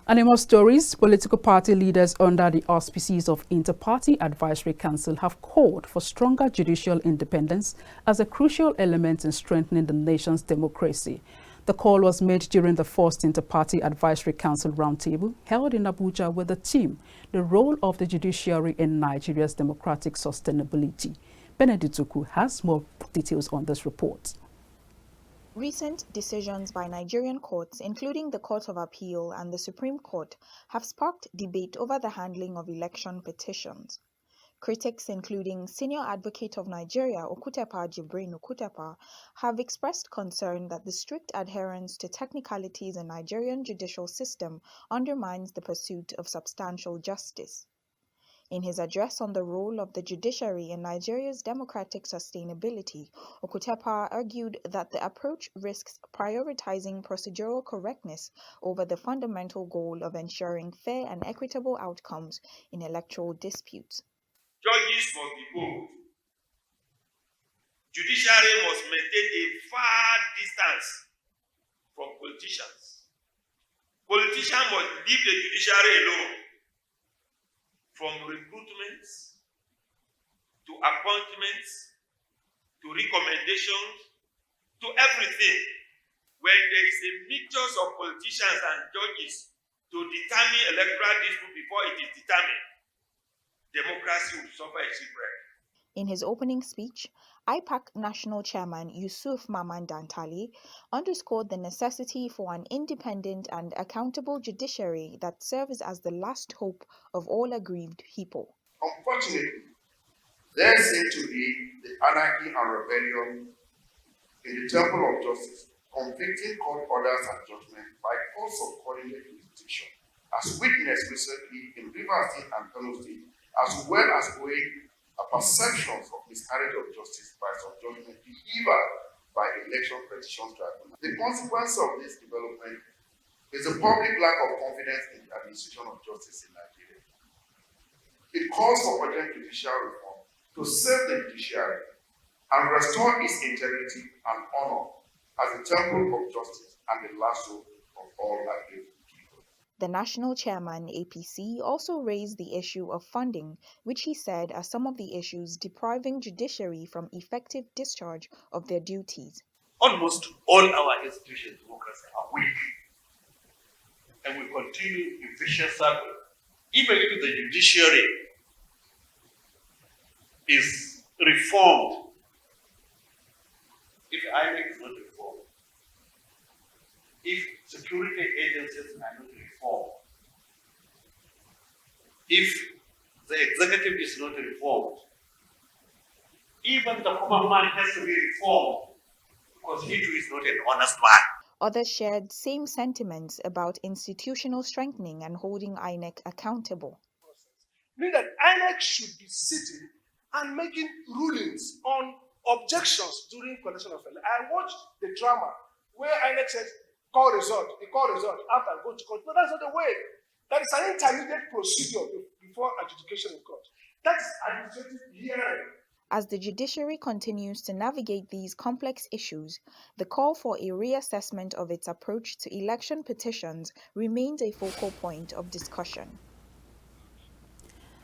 And in more stories, political party leaders under the auspices of Inter-Party Advisory Council have called for stronger judicial independence as a crucial element in strengthening the nation's democracy. The call was made during the first Inter-Party Advisory Council roundtable held in Abuja with the theme, "The Role of the Judiciary in Nigeria's Democratic Sustainability." Benedict Zuku has more details on this report. Recent decisions by Nigerian courts, including the Court of Appeal and the Supreme Court, have sparked debate over the handling of election petitions. Critics, including Senior Advocate of Nigeria, Okutepa Jibrin Okutepa, have expressed concern that the strict adherence to technicalities in Nigerian judicial system undermines the pursuit of substantial justice. In his address on the role of the judiciary in Nigeria's democratic sustainability, Okutepa argued that the approach risks prioritizing procedural correctness over the fundamental goal of ensuring fair and equitable outcomes in electoral disputes. Judges must be bold. Judiciary must maintain a far distance from politicians. Politicians must leave the judiciary alone. From recruitments, to appointments, to recommendations, to everything. When there is a mixture of politicians and judges to determine electoral dispute before it is determined, democracy will suffer a shipwreck. In his opening speech, IPAC National Chairman Yusuf Maman Dantali underscored the necessity for an independent and accountable judiciary that serves as the last hope of all aggrieved people. Unfortunately, there seems to be the anarchy and rebellion in the Temple of Justice, convicting court orders and judgments by courts of coordinate jurisdiction, as witnessed recently in Rivers State and Kano State, as well as weighing a perception of miscarriage of justice by some judgment delivered by election petition tribunal. The consequence of this development is a public lack of confidence in the administration of justice in Nigeria. It calls for urgent judicial reform to save the judiciary and restore its integrity and honor as a temple of justice and the last hope of all aggrieved. The national chairman, APC, also raised the issue of funding, which he said are some of the issues depriving judiciary from effective discharge of their duties. Almost all our institutions of democracy are weak, and we continue in vicious circle. Even if the judiciary is reformed, if INEC is not reformed, if security agencies are not reformed, if the executive is not reformed, even the common man has to be reformed because he too is not an honest man. Others shared same sentiments about institutional strengthening and holding INEC accountable. Meaning that INEC should be sitting and making rulings on objections during collection of elections. I watched the drama where INEC said, call result after go to court. No, that's not the way. That is an intermediate procedure before adjudication in court. That is administrative hearing. As the judiciary continues to navigate these complex issues, the call for a reassessment of its approach to election petitions remains a focal point of discussion.